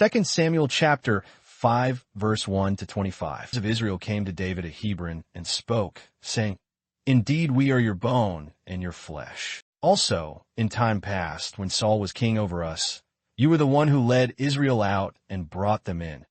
2 Samuel chapter 5, verse 1 to 25. Of Israel came to David at Hebron and spoke, saying, Indeed, we are your bone and your flesh. Also, in time past, when Saul was king over us, you were the one who led Israel out and brought them in.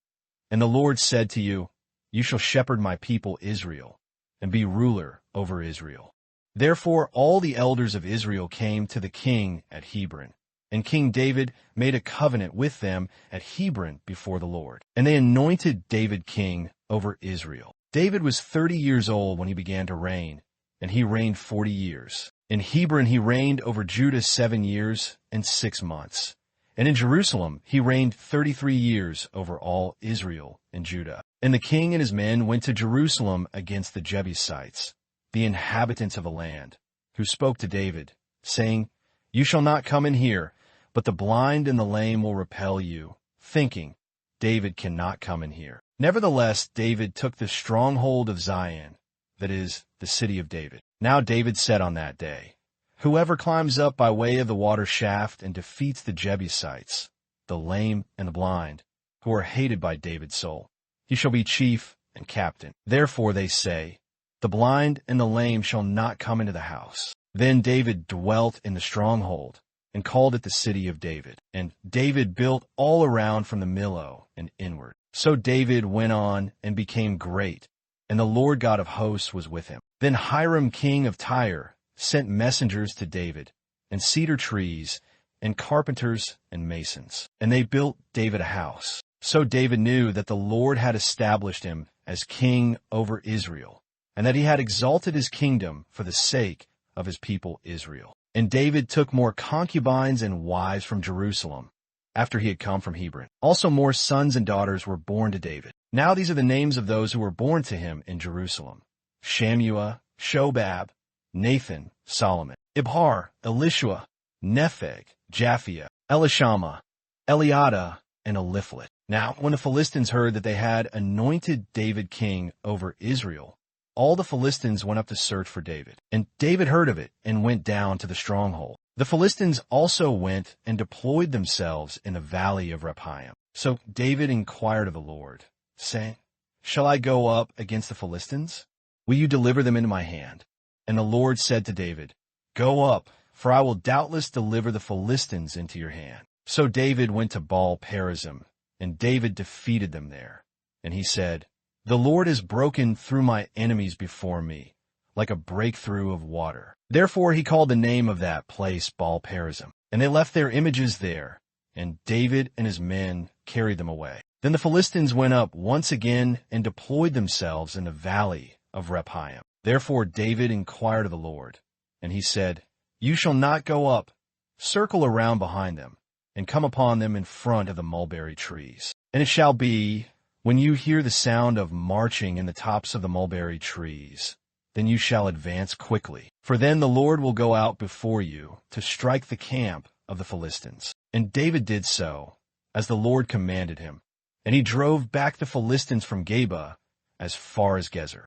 And the Lord said to you, You shall shepherd my people Israel, and be ruler over Israel. Therefore all the elders of Israel came to the king at Hebron, and King David made a covenant with them at Hebron before the Lord. And they anointed David king over Israel. David was 30 years old when he began to reign, and he reigned 40 years. In Hebron he reigned over Judah 7 years and 6 months. And in Jerusalem he reigned 33 years over all Israel and Judah. And the king and his men went to Jerusalem against the Jebusites, the inhabitants of the land, who spoke to David, saying, You shall not come in here, but the blind and the lame will repel you, thinking, David cannot come in here. Nevertheless, David took the stronghold of Zion, that is, the city of David. Now David said on that day, Whoever climbs up by way of the water shaft and defeats the Jebusites, the lame and the blind, who are hated by David's soul, he shall be chief and captain. Therefore they say, The blind and the lame shall not come into the house. Then David dwelt in the stronghold, and called it the city of David. And David built all around from the Millo and inward. So David went on and became great, and the Lord God of hosts was with him. Then Hiram king of Tyre sent messengers to David, and cedar trees, and carpenters and masons. And they built David a house. So David knew that the Lord had established him as king over Israel, and that he had exalted his kingdom for the sake of his people Israel. And David took more concubines and wives from Jerusalem, after he had come from Hebron. Also more sons and daughters were born to David. Now these are the names of those who were born to him in Jerusalem: Shammua, Shobab, Nathan, Solomon, Ibhar, Elishua, Nepheg, Japhia, Elishama, Eliada, and Eliphalet. Now when the Philistines heard that they had anointed David king over Israel, all the Philistines went up to search for David. And David heard of it and went down to the stronghold. The Philistines also went and deployed themselves in the valley of Rephaim. So David inquired of the Lord, saying, Shall I go up against the Philistines? Will you deliver them into my hand? And the Lord said to David, Go up, for I will doubtless deliver the Philistines into your hand. So David went to Baal-perazim, and David defeated them there. And he said, The Lord has broken through my enemies before me, like a breakthrough of water. Therefore he called the name of that place Baal-perazim. And they left their images there, and David and his men carried them away. Then the Philistines went up once again and deployed themselves in the valley of Rephaim. Therefore David inquired of the Lord, and he said, You shall not go up. Circle around behind them, and come upon them in front of the mulberry trees. And it shall be, when you hear the sound of marching in the tops of the mulberry trees, then you shall advance quickly. For then the Lord will go out before you to strike the camp of the Philistines. And David did so, as the Lord commanded him. And he drove back the Philistines from Geba as far as Gezer.